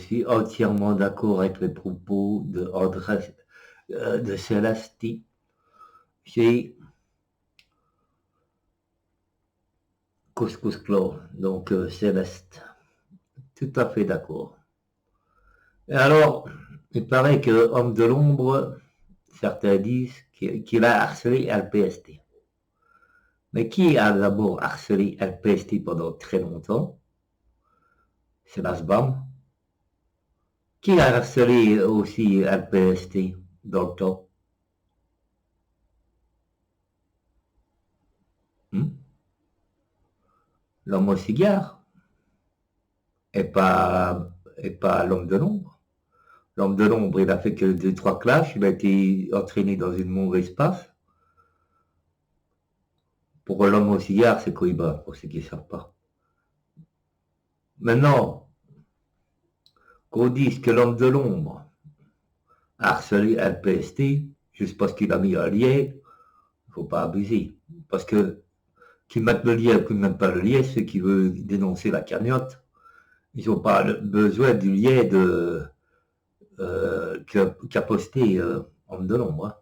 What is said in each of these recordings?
suis entièrement d'accord avec les propos de André, de Célestie. Chez Couscous Claw, donc Céleste. Tout à fait d'accord. Et alors, il paraît que Homme de l'ombre, certains disent qu'il a harcelé LPST. Mais qui a d'abord harcelé LPST pendant très longtemps? C'est la SBAM. Qui a harcelé aussi LPST dans le temps? L'homme au cigare et pas l'homme de l'ombre. L'homme de l'ombre, il a fait que 2-3 clashs, il a été entraîné dans une mauvaise passe. Pour l'homme au cigare, c'est Koiba, pour ceux qui ne savent pas. Maintenant, qu'on dise que l'homme de l'ombre a harcelé LPST, juste parce qu'il a mis un lien, il ne faut pas abuser. Parce que qu'ils mettent le lien ou qu'ils ne mettent pas le lien, ceux qui veulent dénoncer la cagnotte, ils n'ont pas besoin du lien qu'a posté Homme de l'ombre. Hein.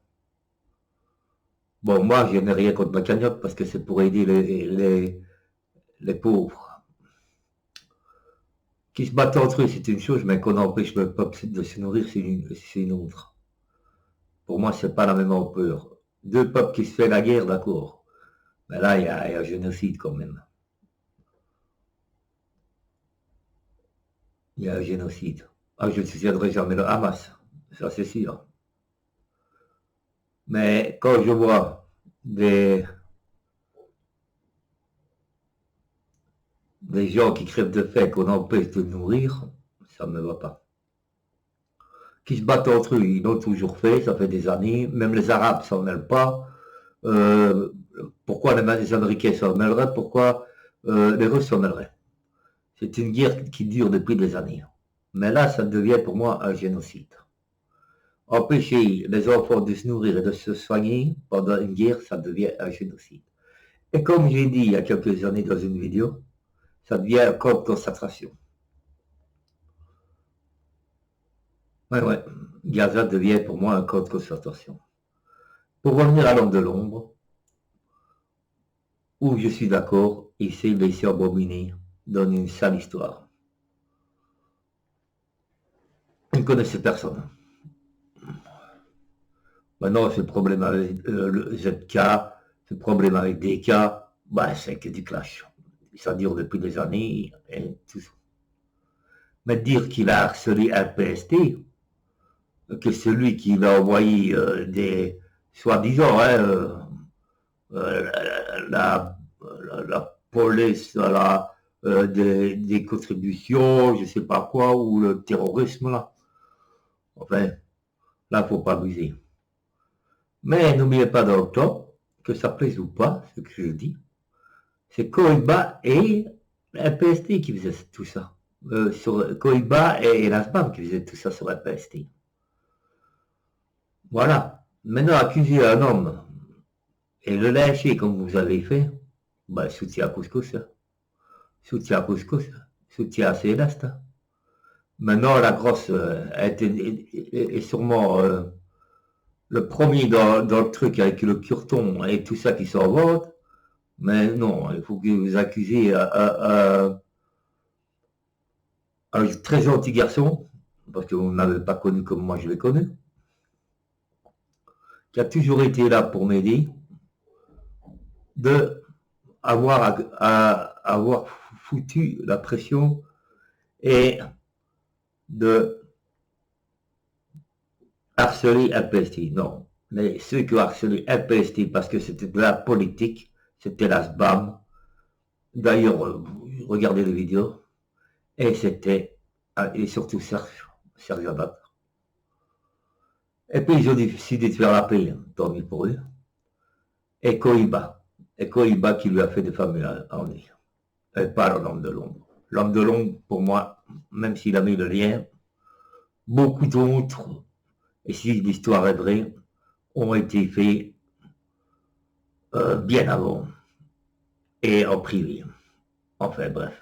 Bon, moi, je n'ai rien contre la cagnotte parce que c'est pour aider les pauvres. Qui se battent entre eux, c'est une chose, mais qu'on empêche le peuple de se nourrir, c'est une autre. Pour moi, c'est pas la même ampleur. Deux peuples qui se font la guerre, d'accord. Mais là, il y a un génocide quand même. Il y a un génocide. Ah, je ne soutiendrai jamais le Hamas, ça c'est sûr. Mais quand je vois des gens qui crèvent de faim, qu'on empêche de nourrir, ça ne me va pas. Qui se battent entre eux, ils l'ont toujours fait, ça fait des années. Même les Arabes ne s'en mêlent pas. Pourquoi les Américains s'en mêleraient? Pourquoi les Russes s'en mêleraient? C'est une guerre qui dure depuis des années. Mais là, ça devient pour moi un génocide. Empêcher les enfants de se nourrir et de se soigner pendant une guerre, ça devient un génocide. Et comme j'ai dit il y a quelques années dans une vidéo, ça devient un camp de concentration. Ouais. Gaza devient pour moi un camp de concentration. Pour revenir à l'homme de l'ombre, où je suis d'accord, il s'est laissé abominer dans une sale histoire. Il ne connaissait personne. Maintenant, ce problème avec le ZK, ce problème avec DK, bah, c'est que du clash. Ça dure depuis des années et tout ça. Mais dire qu'il a harcelé LPST, que celui qui l'a envoyé des, soi-disant, la police des contributions, je ne sais pas quoi, ou le terrorisme, là. Enfin, là, il ne faut pas abuser. Mais n'oubliez pas dans le temps, que ça plaise ou pas, ce que je dis, c'est Koiba et la PST qui faisaient tout ça. Sur Koiba et la SBAM qui faisaient tout ça sur la PST. Voilà. Maintenant, accuser un homme et le lyncher comme vous avez fait, bah, soutien à Couscous. Soutien à Couscous. Soutien à Céleste. Maintenant, la grosse est sûrement le premier dans le truc avec le curton et tout ça qui s'envole. Mais non, il faut que vous accusez un très gentil garçon, parce que vous ne m'avez pas connu comme moi je l'ai connu, qui a toujours été là pour m'aider, de avoir foutu la pression et de harceler LPST. Non, mais ceux qui ont harcelé LPST parce que c'était de la politique, c'était la SBAM. D'ailleurs, regardez les vidéos. Et c'était, et surtout Serge Abad. Et puis ils ont décidé de faire la paix, tant mieux pour eux. Et Koiba qui lui a fait des familles en lui. Et pas l'homme de l'ombre. L'homme de l'ombre, pour moi, même s'il a mis le lien, beaucoup d'autres, et si l'histoire est vraie, ont été faits bien avant et en privé. Enfin bref.